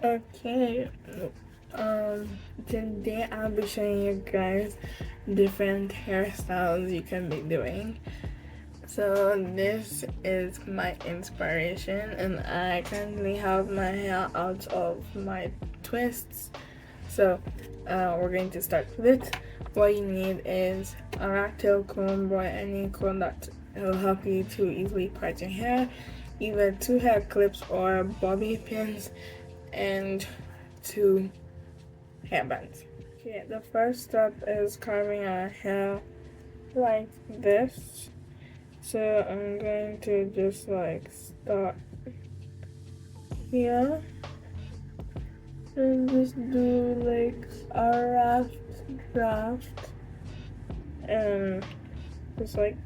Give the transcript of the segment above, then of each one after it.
Okay, today I'll be showing you guys different hairstyles you can be doing. So this is my inspiration, and I currently have my hair out of my twists. So we're going to start with it. What you need is a rat-tail comb or any comb that will help you to easily part your hair, either 2 hair clips or bobby pins, and 2 hairbands. Okay, the first step is carving our hair like this. So I'm going to just like start here and just do like a draft and just like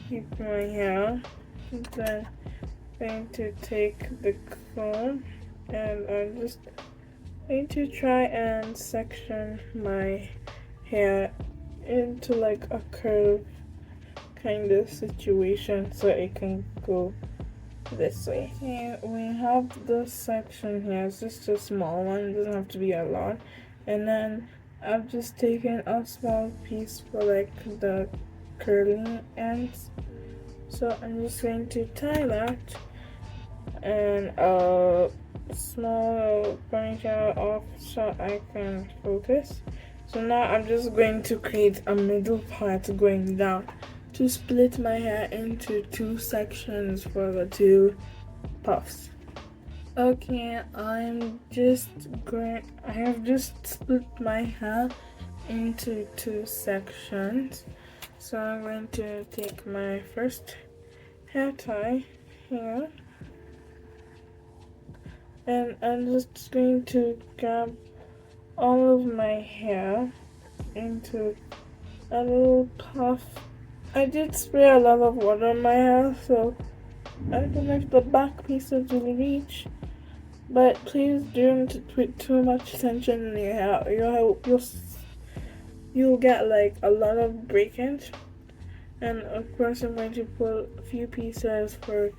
keep my hair. And then I'm going to take the comb and I'm just going to try and section my hair into like a curve kind of situation so it can go this way. Okay, we have this section here. It's just a small one, it doesn't have to be a lot. And then I've just taken a small piece for like the curling ends. So I'm just going to tie that and a small ponytail off so I can focus. So now I'm just going to create a middle part going down to split my hair into 2 sections for the 2 puffs. Okay, I have just split my hair into 2 sections. So I'm going to take my first hair tie here, and I'm just going to grab all of my hair into a little puff. I did spray a lot of water on my hair, so I don't know if the back pieces will reach, but please don't put too much tension in your hair. You'll get like a lot of breakage. And of course I'm going to pull a few pieces for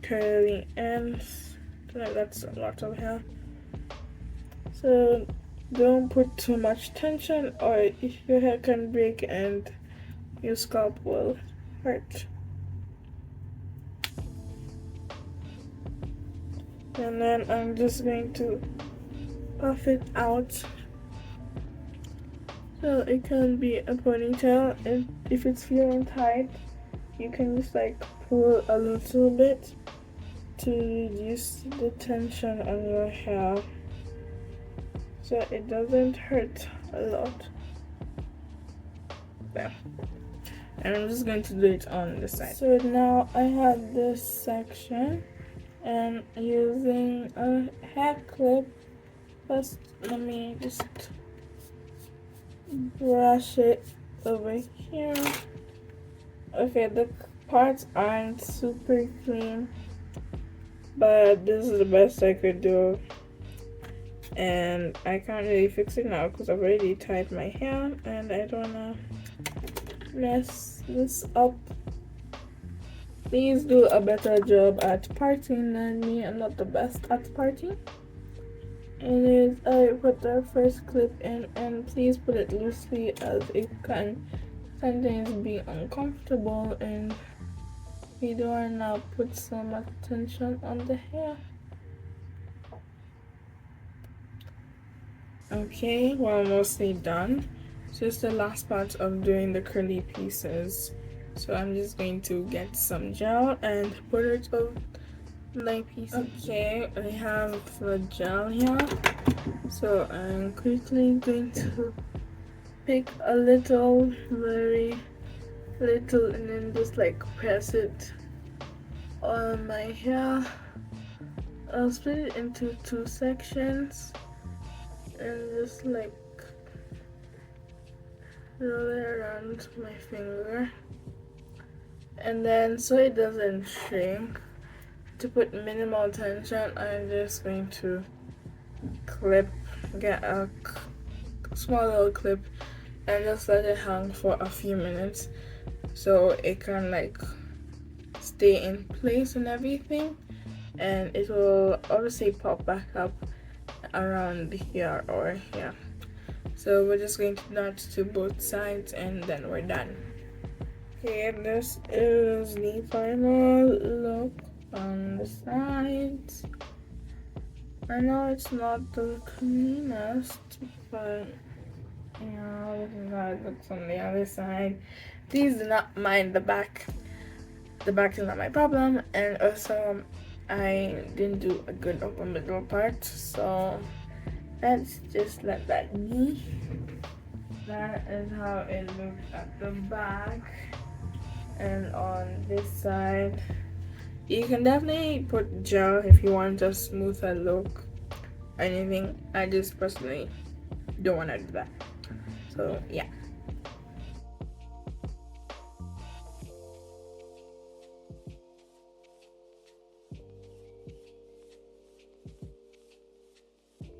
curly ends. That's a lot of hair. So don't put too much tension or your hair can break and your scalp will hurt. And then I'm just going to puff it out so it can be a ponytail. And if it's feeling tight, you can just like pull a little bit to reduce the tension on your hair so it doesn't hurt a lot. There. And I'm just going to do it on the side. So now I have this section and using a hair clip, first let me just brush it over here. Okay, the parts aren't super clean, but this is the best I could do, and I can't really fix it now because I've already tied my hair and I don't wanna mess this up. Please do a better job at parting than me. I'm not the best at parting. Anyways, I put the first clip in, and please put it loosely as it can sometimes be uncomfortable and we don't want to put so much tension on the hair. Okay, we're mostly done. So it's the last part of doing the curly pieces. So I'm just going to get some gel and put it on my pieces. Okay, I have the gel here. So I'm quickly going to pick a little, very little, and then just like press it on my hair. I'll split it into 2 sections and just like roll it around my finger. And then so it doesn't shrink, to put minimal tension, I'm just going to get a small little clip and just let it hang for a few minutes so it can like stay in place and everything. and it will obviously pop back up around here or here. So we're just going to do that to both sides and then we're done. Okay, this is the final look on the sides. I know it's not the cleanest, but yeah, this is how it looks on the other side. Please do not mind the back. The back is not my problem, and also I didn't do a good upper middle part, so let's just let that be. That is how it looks at the back. And on this side, you can definitely put gel if you want a smoother look or anything. I just personally don't want to do that. So yeah.